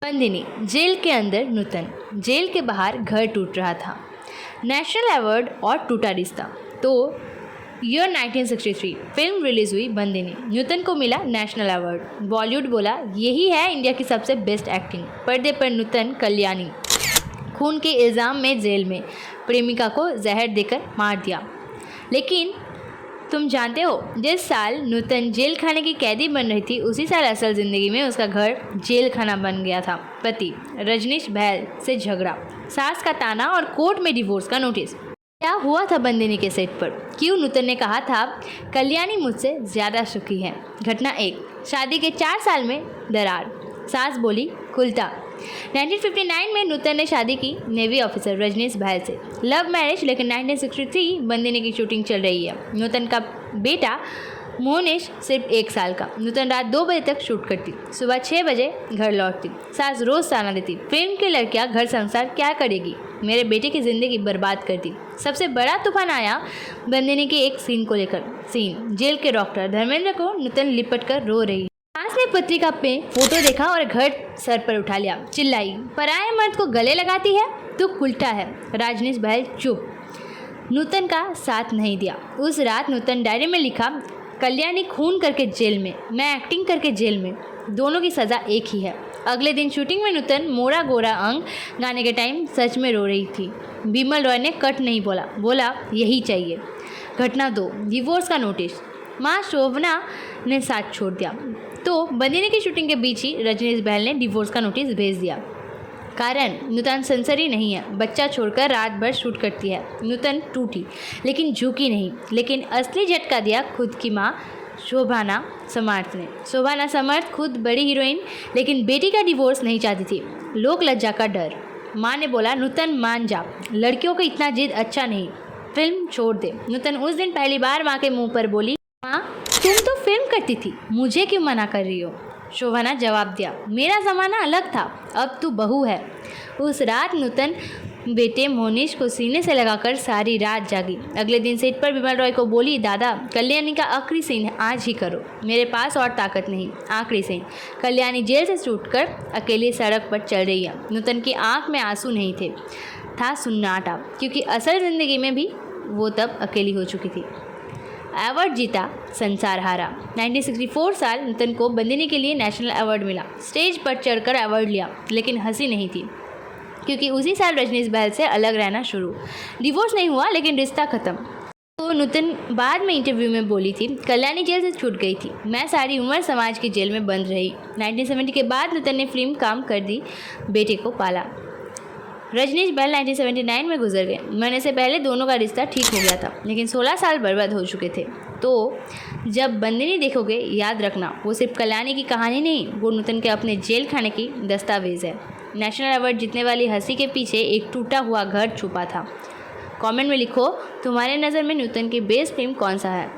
Bandini, jail के अंदर नूतन, jail के बाहर घर टूट रहा था। नेशनल अवार्ड और टूटा रिश्ता। तो ईयर 1963 फिल्म रिलीज हुई बंदिनी। नूतन को मिला नेशनल अवार्ड। बॉलीवुड बोला यही है इंडिया की सबसे बेस्ट एक्टिंग। पर्दे पर नूतन कल्याणी खून के इल्ज़ाम में जेल में प्रेमिका को जहर देकर मार दिया। लेकिन तुम जानते हो, जिस साल नूतन जेल खाने की कैदी बन रही थी उसी साल असल ज़िंदगी में उसका घर जेल खाना बन गया था। पति रजनीश बहल से झगड़ा, सास का ताना और कोर्ट में डिवोर्स का नोटिस। क्या हुआ था बंदिनी के सेट पर? क्यों नूतन ने कहा था कल्याणी मुझसे ज़्यादा सुखी है? घटना 1, शादी के 4 साल में दरार। सास बोली खुलता। 1959 में नूतन ने शादी की नेवी ऑफिसर रजनीश बहल से। लव मैरिज, लेकिन 1963 बंदिनी की शूटिंग चल रही है। नूतन का बेटा मोहनिश सिर्फ 1 साल का। नूतन रात 2 बजे तक शूट करती, सुबह 6 बजे घर लौटती। सास रोज़ ताना देती, फिल्म की लड़कियां घर संसार क्या करेगी, मेरे बेटे की ज़िंदगी बर्बाद कर दी। सबसे बड़ा तूफान आया बंदिनी के एक सीन को लेकर। सीन, जेल के डॉक्टर धर्मेंद्र को नूतन लिपट कर रो रही। सास ने पत्रिका पे फोटो देखा और घर सर पर उठा लिया। चिल्लाई, पराये मर्द को गले लगाती है, तू उल्टा है। रजनीश बहल चुप। नूतन का साथ नहीं दिया। उस रात नूतन डायरी में लिखा, कल्याणी खून करके जेल में, मैं एक्टिंग करके जेल में, दोनों की सज़ा एक ही है। अगले दिन शूटिंग में नूतन मोरा गोरा अंग गाने के टाइम सच में रो रही थी। बिमल रॉय ने कट नहीं बोला यही चाहिए। घटना 2, डिवोर्स का नोटिस। माँ शोभना ने साथ छोड़ दिया तो बंदिनी की शूटिंग के बीच ही रजनीश बहल ने डिवोर्स का नोटिस भेज दिया। कारण, नूतन सेंसरी नहीं है, बच्चा छोड़कर रात भर शूट करती है। नूतन टूटी लेकिन झुकी नहीं। लेकिन असली झटका दिया खुद की माँ शोभाना समर्थ ने। शोभाना समर्थ खुद बड़ी हीरोइन, लेकिन बेटी का डिवोर्स नहीं चाहती थी। लोक लज्जा का डर। माँ ने बोला, नूतन मान जा, लड़कियों को इतना जिद अच्छा नहीं, फिल्म छोड़ दे। नूतन उस दिन पहली बार माँ के मुंह पर बोली, माँ तुम तो फिल्म करती थी, मुझे क्यों मना कर रही हो? शोभाना जवाब दिया, मेरा ज़माना अलग था, अब तू बहू है। उस रात नूतन बेटे मोनिश को सीने से लगाकर सारी रात जागी। अगले दिन सेट पर बिमल रॉय को बोली, दादा कल्याणी का आखिरी सीन आज ही करो, मेरे पास और ताकत नहीं। आखिरी सीन, कल्याणी जेल से छूट कर अकेली सड़क पर चल रही है। नूतन की आंख में आंसू नहीं थे, था सुन्नाटा, क्योंकि असल ज़िंदगी में भी वो तब अकेली हो चुकी थी। अवार्ड जीता, संसार हारा। 1964 साल नूतन को बंदिनी के लिए नेशनल अवार्ड मिला। स्टेज पर चढ़कर अवार्ड लिया, लेकिन हंसी नहीं थी, क्योंकि उसी साल रजनीश बहल से अलग रहना शुरू। डिवोर्स नहीं हुआ, लेकिन रिश्ता ख़त्म। तो नूतन बाद में इंटरव्यू में बोली थी, कल्याणी जेल से छूट गई थी, मैं सारी उम्र समाज की जेल में बंद रही। 1970 के बाद नूतन ने फिल्म काम कर दी, बेटे को पाला। रजनीश बहल 1979 में गुजर गए। मरने से पहले दोनों का रिश्ता ठीक हो गया था, लेकिन 16 साल बर्बाद हो चुके थे। तो जब बंदिनी देखोगे, याद रखना वो सिर्फ कल्याणी की कहानी नहीं, वो नूतन के अपने जेल खाने की दस्तावेज़ है। नेशनल अवार्ड जीतने वाली हंसी के पीछे एक टूटा हुआ घर छुपा था। कमेंट में लिखो, तुम्हारे नज़र में नूतन की बेस्ट फिल्म कौन सा है?